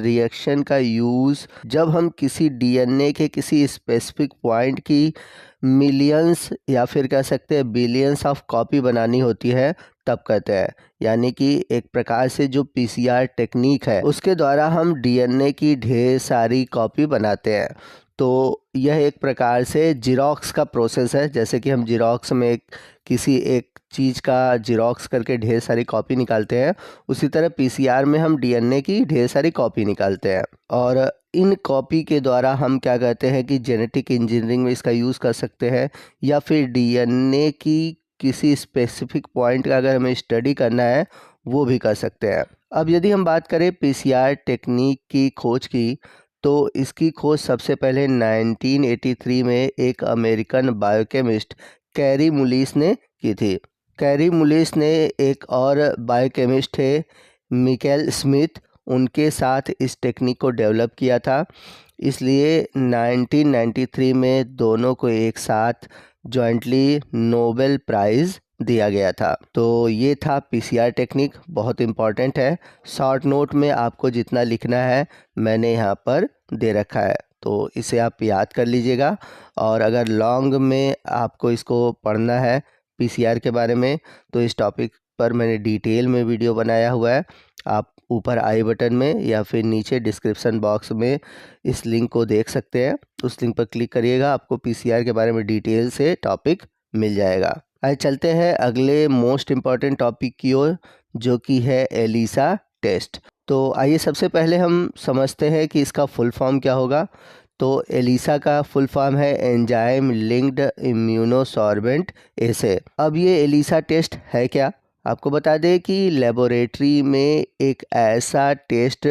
Reaction का use जब हम किसी डीएनए के किसी स्पेसिफिक पॉइंट की मिलियंस या फिर कह सकते हैं बिलियंस ऑफ कॉपी बनानी होती है तब करते हैं। यानी कि एक प्रकार से जो पीसीआर टेक्निक है उसके द्वारा हम डीएनए की ढेर सारी कॉपी बनाते हैं। तो यह एक प्रकार से जीरोक्स का प्रोसेस है। जैसे कि हम जीरोक्स में किसी एक चीज़ का जीरोक्स करके ढेर सारी कॉपी निकालते हैं, उसी तरह पीसीआर में हम डीएनए की ढेर सारी कॉपी निकालते हैं। और इन कॉपी के द्वारा हम क्या कहते हैं कि जेनेटिक इंजीनियरिंग में इसका यूज़ कर सकते हैं, या फिर डीएनए की किसी स्पेसिफिक पॉइंट का अगर हमें स्टडी करना है वो भी कर सकते हैं। अब यदि हम बात करें पीसीआर टेक्निक की खोज की, तो इसकी खोज सबसे पहले 1983 में एक अमेरिकन बायोकेमिस्ट कैरी मुलिस ने की थी। कैरी मुलिस ने एक और बायोकेमिस्ट थे मिकेल स्मिथ, उनके साथ इस टेक्निक को डेवलप किया था। इसलिए 1993 में दोनों को एक साथ जॉइंटली नोबेल प्राइज़ दिया गया था। तो ये था पीसीआर टेक्निक, बहुत इम्पॉर्टेंट है। शॉर्ट नोट में आपको जितना लिखना है मैंने यहाँ पर दे रखा है, तो इसे आप याद कर लीजिएगा। और अगर लॉन्ग में आपको इसको पढ़ना है पीसीआर के बारे में, तो इस टॉपिक पर मैंने डिटेल में वीडियो बनाया हुआ है। आप ऊपर आई बटन में या फिर नीचे डिस्क्रिप्शन बॉक्स में इस लिंक को देख सकते हैं। उस लिंक पर क्लिक करिएगा, आपको पीसीआर के बारे में डिटेल से टॉपिक मिल जाएगा। आइए चलते हैं अगले मोस्ट इम्पॉर्टेंट टॉपिक की ओर, जो कि है एलिसा टेस्ट। तो आइए सबसे पहले हम समझते हैं कि इसका फुल फॉर्म क्या होगा। तो एलिसा का फुल फॉर्म है एंजाइम लिंक्ड इम्यूनोसॉर्बेंट एसे। अब ये एलिसा टेस्ट है क्या, आपको बता दें कि लेबोरेटरी में एक ऐसा टेस्ट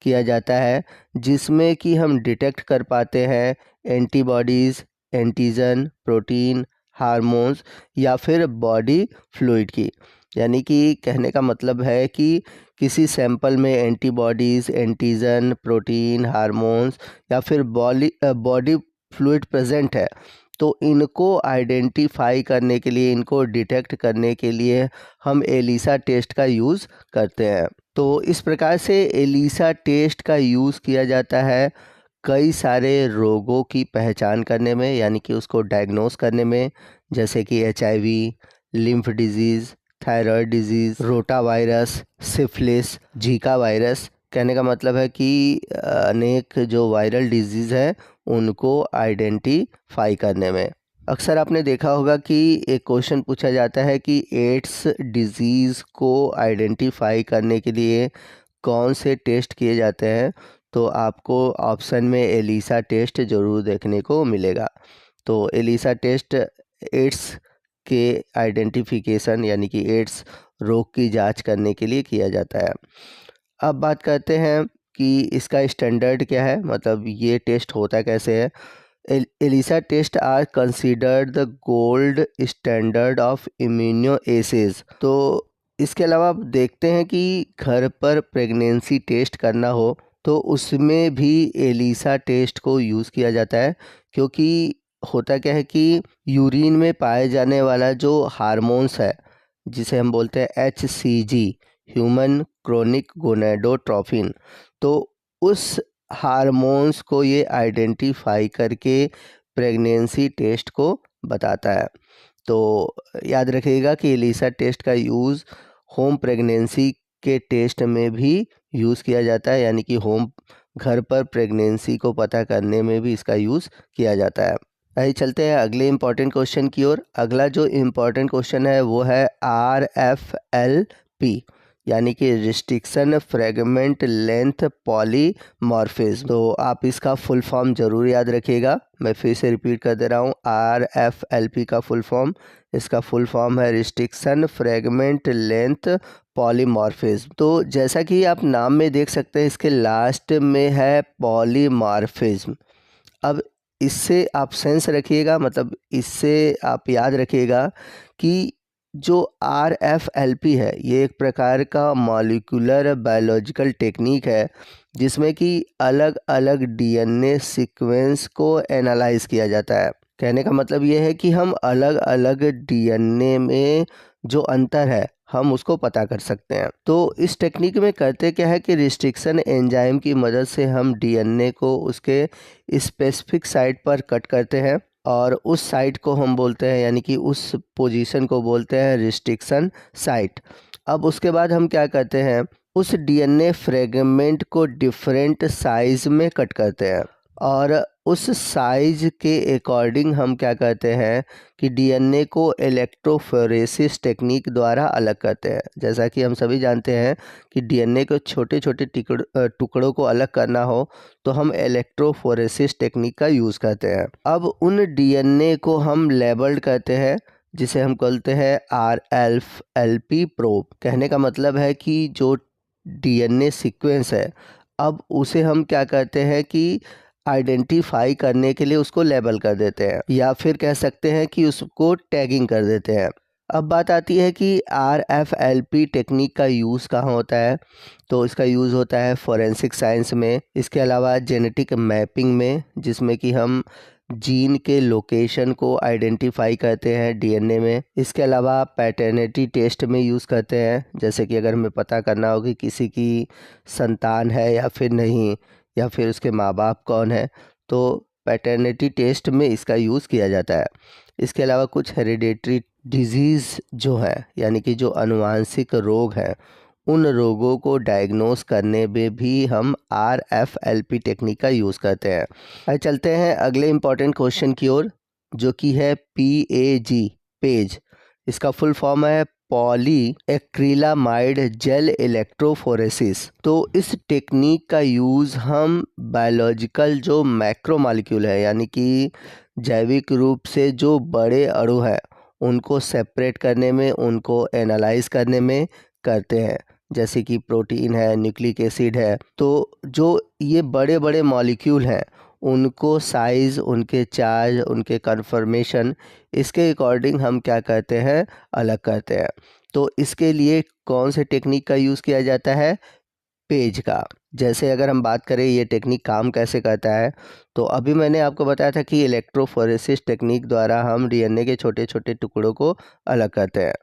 किया जाता है जिसमें कि हम डिटेक्ट कर पाते हैं एंटीबॉडीज़, एंटीजन, प्रोटीन, हार्मोन्स या फिर बॉडी फ्लूइड की। यानी कि कहने का मतलब है कि किसी सैंपल में एंटीबॉडीज़, एंटीजन, प्रोटीन, हार्मोन्स या फिर बॉडी फ्लूइड प्रेजेंट है, तो इनको आइडेंटिफाई करने के लिए, इनको डिटेक्ट करने के लिए हम एलिसा टेस्ट का यूज़ करते हैं। तो इस प्रकार से एलिसा टेस्ट का यूज़ किया जाता है कई सारे रोगों की पहचान करने में, यानी कि उसको डायग्नोस करने में, जैसे कि HIV, lymph disease, thyroid disease, rota virus, syphilis, Zika virus. कहने का मतलब है कि अनेक जो वायरल डिजीज़ है उनको आइडेंटिफाई करने में। अक्सर आपने देखा होगा कि एक क्वेश्चन पूछा जाता है कि एड्स डिजीज़ को आइडेंटिफाई करने के लिए कौन से टेस्ट किए जाते हैं, तो आपको ऑप्शन में एलिसा टेस्ट ज़रूर देखने को मिलेगा। तो एलिसा टेस्ट एड्स के आइडेंटिफिकेशन यानी कि एड्स रोग की जांच करने के लिए किया जाता है। अब बात करते हैं कि इसका स्टैंडर्ड क्या है, मतलब ये टेस्ट होता कैसे है। ELISA test are considered the gold standard of immunoassays. तो इसके अलावा आप देखते हैं कि घर पर प्रेगनेंसी टेस्ट करना हो तो उसमें भी एलिसा टेस्ट को यूज़ किया जाता है, क्योंकि होता क्या है कि यूरिन में पाए जाने वाला जो हार्मोन्स है जिसे हम बोलते हैं HCG, ह्यूमन क्रोनिक गोनेडोट्रोफिन, तो उस हार्मोन्स को ये आइडेंटिफाई करके प्रेगनेंसी टेस्ट को बताता है। तो याद रखिएगा कि एलिसा टेस्ट का यूज़ होम प्रेगनेंसी के टेस्ट में भी यूज़ किया जाता है, यानी कि घर पर प्रेगनेंसी को पता करने में भी इसका यूज़ किया जाता है। आइए चलते हैं अगले इम्पॉर्टेंट क्वेश्चन की ओर। अगला जो इम्पॉर्टेंट क्वेश्चन है वो है RFLP, यानी कि रिस्ट्रिक्शन फ्रेगमेंट लेंथ पॉलीमॉर्फिज्म। तो आप इसका फुल फॉर्म ज़रूर याद रखिएगा। मैं फिर से रिपीट कर दे रहा हूँ, RFLP का फुल फॉर्म, इसका फुल फॉर्म है रिस्ट्रिक्शन फ्रेगमेंट लेंथ पॉलीमॉर्फिज्म। तो जैसा कि आप नाम में देख सकते हैं इसके लास्ट में है पॉलीमॉर्फिज्म। अब इससे आप सेंस रखिएगा, मतलब इससे आप याद रखिएगा कि जो RFLP है ये एक प्रकार का मॉलिक्यूलर बायोलॉजिकल टेक्निक है जिसमें कि अलग अलग DNA सीक्वेंस को एनालाइज किया जाता है। कहने का मतलब ये है कि हम अलग अलग DNA में जो अंतर है हम उसको पता कर सकते हैं। तो इस टेक्निक में करते क्या है कि रिस्ट्रिक्शन एंजाइम की मदद से हम डीएनए को उसके स्पेसिफिक साइट पर कट करते हैं और उस साइट को हम बोलते हैं, यानी कि उस पोजीशन को बोलते हैं रिस्ट्रिक्शन साइट। अब उसके बाद हम क्या करते हैं, उस डीएनए फ्रेगमेंट को डिफरेंट साइज में कट करते हैं और उस साइज के अकॉर्डिंग हम क्या करते हैं कि डीएनए को इलेक्ट्रोफोरेसिस टेक्निक द्वारा अलग करते हैं। जैसा कि हम सभी जानते हैं कि डीएनए को छोटे छोटे टुकड़ों को अलग करना हो तो हम इलेक्ट्रोफोरेसिस टेक्निक का यूज़ करते हैं। अब उन डीएनए को हम लेबल्ड करते हैं, जिसे हम कहते हैं RFLP प्रोब। कहने का मतलब है कि जो डीएनए सीक्वेंस है, अब उसे हम क्या करते हैं कि आइडेंटिफाई करने के लिए उसको लेबल कर देते हैं, या फिर कह सकते हैं कि उसको टैगिंग कर देते हैं। अब बात आती है कि RFLP टेक्निक का यूज़ कहाँ होता है। तो इसका यूज़ होता है फोरेंसिक साइंस में, इसके अलावा जेनेटिक मैपिंग में, जिसमें कि हम जीन के लोकेशन को आइडेंटिफाई करते हैं डीएनए में। इसके अलावा पैटर्निटी टेस्ट में यूज़ करते हैं, जैसे कि अगर हमें पता करना हो कि किसी की संतान है या फिर नहीं, या फिर उसके माँ बाप कौन है, तो पैटर्निटी टेस्ट में इसका यूज़ किया जाता है। इसके अलावा कुछ हेरिडेटरी डिजीज़ जो है, यानी कि जो आनुवांशिक रोग हैं, उन रोगों को डायग्नोस करने में भी हम RFLP टेक्निक का यूज़ करते हैं। अब चलते हैं अगले इम्पॉर्टेंट क्वेश्चन की ओर, जो कि है PAG पेज। इसका फुल फॉर्म है पॉली एक्रिलामाइड जेल इलेक्ट्रोफोरेसिस। तो इस टेक्निक का यूज़ हम बायोलॉजिकल जो मैक्रोमॉलिक्यूल है, यानी कि जैविक रूप से जो बड़े अणु हैं, उनको सेपरेट करने में, उनको एनालाइज करने में करते हैं। जैसे कि प्रोटीन है, न्यूक्लिक एसिड है, तो जो ये बड़े बड़े मॉलिक्यूल हैं, उनको साइज़, उनके चार्ज, उनके कन्फर्मेशन, इसके अकॉर्डिंग हम क्या करते हैं, अलग करते हैं। तो इसके लिए कौन से टेक्निक का यूज़ किया जाता है, पेज का। जैसे अगर हम बात करें ये टेक्निक काम कैसे करता है, तो अभी मैंने आपको बताया था कि इलेक्ट्रोफोरेसिस टेक्निक द्वारा हम डीएनए के छोटे छोटे टुकड़ों को अलग करते हैं।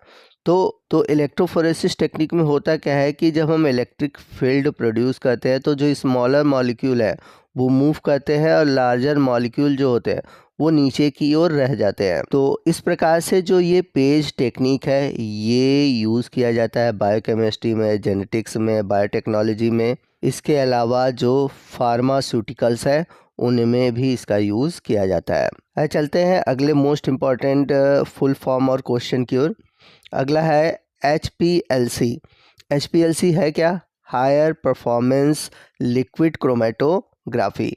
तो इलेक्ट्रोफोरेसिस टेक्निक में होता क्या है कि जब हम इलेक्ट्रिक फील्ड प्रोड्यूस करते हैं तो जो स्मॉलर मॉलिक्यूल है वो मूव करते हैं और लार्जर मॉलिक्यूल जो होते हैं वो नीचे की ओर रह जाते हैं। तो इस प्रकार से जो ये पेज टेक्निक है ये यूज़ किया जाता है बायोकेमिस्ट्री में, जेनेटिक्स में, बायोटेक्नोलॉजी में। इसके अलावा जो फार्मास्यूटिकल्स है उनमें भी इसका यूज़ किया जाता है। चलते हैं अगले मोस्ट इम्पॉर्टेंट फुल फॉर्म और क्वेश्चन की ओर। अगला है HPLC। HPLC है क्या, हायर परफॉर्मेंस लिक्विड क्रोमेटोग्राफी।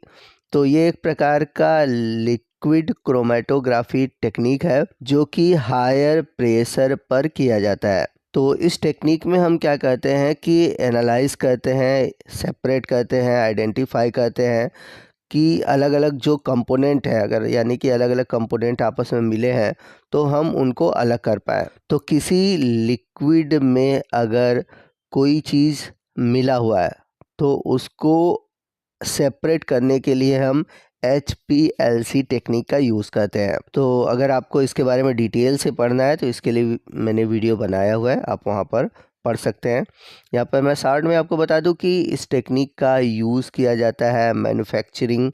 तो ये एक प्रकार का लिक्विड क्रोमेटोग्राफी टेक्निक है जो कि हायर प्रेशर पर किया जाता है। तो इस टेक्निक में हम क्या करते हैं कि एनालाइज करते हैं, सेपरेट करते हैं, आइडेंटिफाई करते हैं कि अलग अलग जो कंपोनेंट है, अगर यानी कि अलग अलग कंपोनेंट आपस में मिले हैं तो हम उनको अलग कर पाए। तो किसी लिक्विड में अगर कोई चीज़ मिला हुआ है तो उसको सेपरेट करने के लिए हम HPLC टेक्निक का यूज़ करते हैं। तो अगर आपको इसके बारे में डिटेल से पढ़ना है तो इसके लिए मैंने वीडियो बनाया हुआ है, आप वहाँ पर पढ़ सकते हैं। यहाँ पर मैं शॉर्ट में आपको बता दूं कि इस टेक्निक का यूज़ किया जाता है manufacturing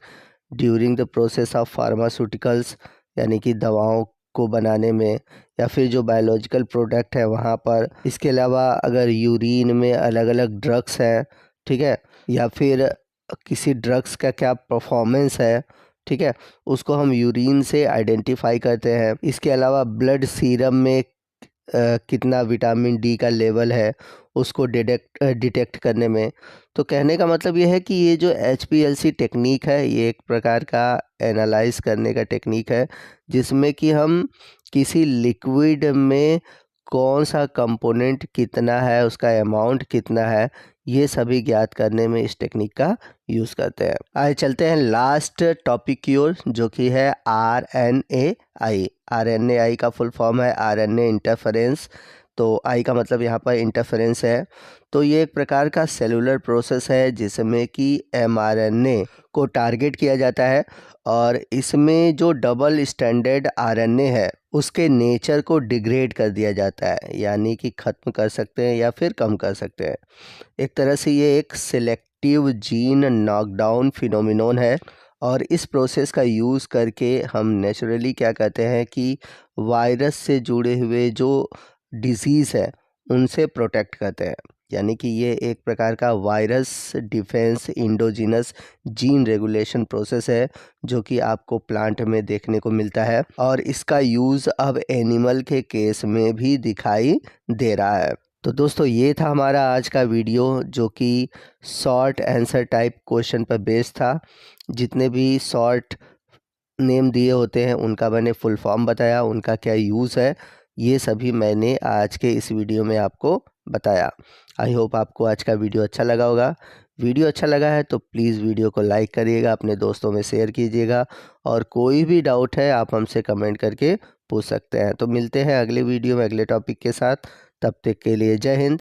during the process of pharmaceuticals, यानी कि दवाओं को बनाने में, या फिर जो बायोलॉजिकल प्रोडक्ट है वहाँ पर। इसके अलावा अगर यूरिन में अलग अलग ड्रग्स हैं, ठीक है, या फिर किसी ड्रग्स का क्या परफॉर्मेंस है, ठीक है, उसको हम यूरिन से आइडेंटिफाई करते हैं। इसके अलावा ब्लड सीरम में कितना विटामिन डी का लेवल है उसको डिटेक्ट करने में। तो कहने का मतलब ये है कि ये जो HPLC टेक्निक है ये एक प्रकार का एनालाइज करने का टेक्निक है, जिसमें कि हम किसी लिक्विड में कौन सा कंपोनेंट कितना है, उसका अमाउंट कितना है, ये सभी ज्ञात करने में इस टेक्निक का यूज़ करते हैं। आगे चलते हैं लास्ट टॉपिक की ओर, जो कि है RNAi। RNAi का फुल फॉर्म है RNA इंटरफेरेंस। तो आई का मतलब यहाँ पर इंटरफेरेंस है। तो ये एक प्रकार का सेलुलर प्रोसेस है जिसमें कि mRNA को टारगेट किया जाता है और इसमें जो डबल स्टैंडर्ड RNA है उसके नेचर को डिग्रेड कर दिया जाता है, यानी कि ख़त्म कर सकते हैं या फिर कम कर सकते हैं। एक तरह से ये एक सिलेक्टिव जीन नॉकडाउन फिनोमिनन है और इस प्रोसेस का यूज़ करके हम नेचुरली क्या कहते हैं कि वायरस से जुड़े हुए जो डिजीज़ है उनसे प्रोटेक्ट करते हैं। यानी कि ये एक प्रकार का virus defence indigenous gene regulation process है जो कि आपको प्लांट में देखने को मिलता है और इसका यूज़ अब एनिमल के केस में भी दिखाई दे रहा है। तो दोस्तों ये था हमारा आज का वीडियो जो कि शॉर्ट आंसर टाइप क्वेश्चन पर बेस्ड था। जितने भी शॉर्ट नेम दिए होते हैं उनका मैंने फुल फॉर्म बताया, उनका क्या यूज़ है, ये सभी मैंने आज के इस वीडियो में आपको बताया। आई होप आपको आज का वीडियो अच्छा लगा होगा। वीडियो अच्छा लगा है तो प्लीज़ वीडियो को लाइक करिएगा, अपने दोस्तों में शेयर कीजिएगा और कोई भी डाउट है आप हमसे कमेंट करके पूछ सकते हैं। तो मिलते हैं अगले वीडियो में अगले टॉपिक के साथ। तब तक के लिए जय हिंद,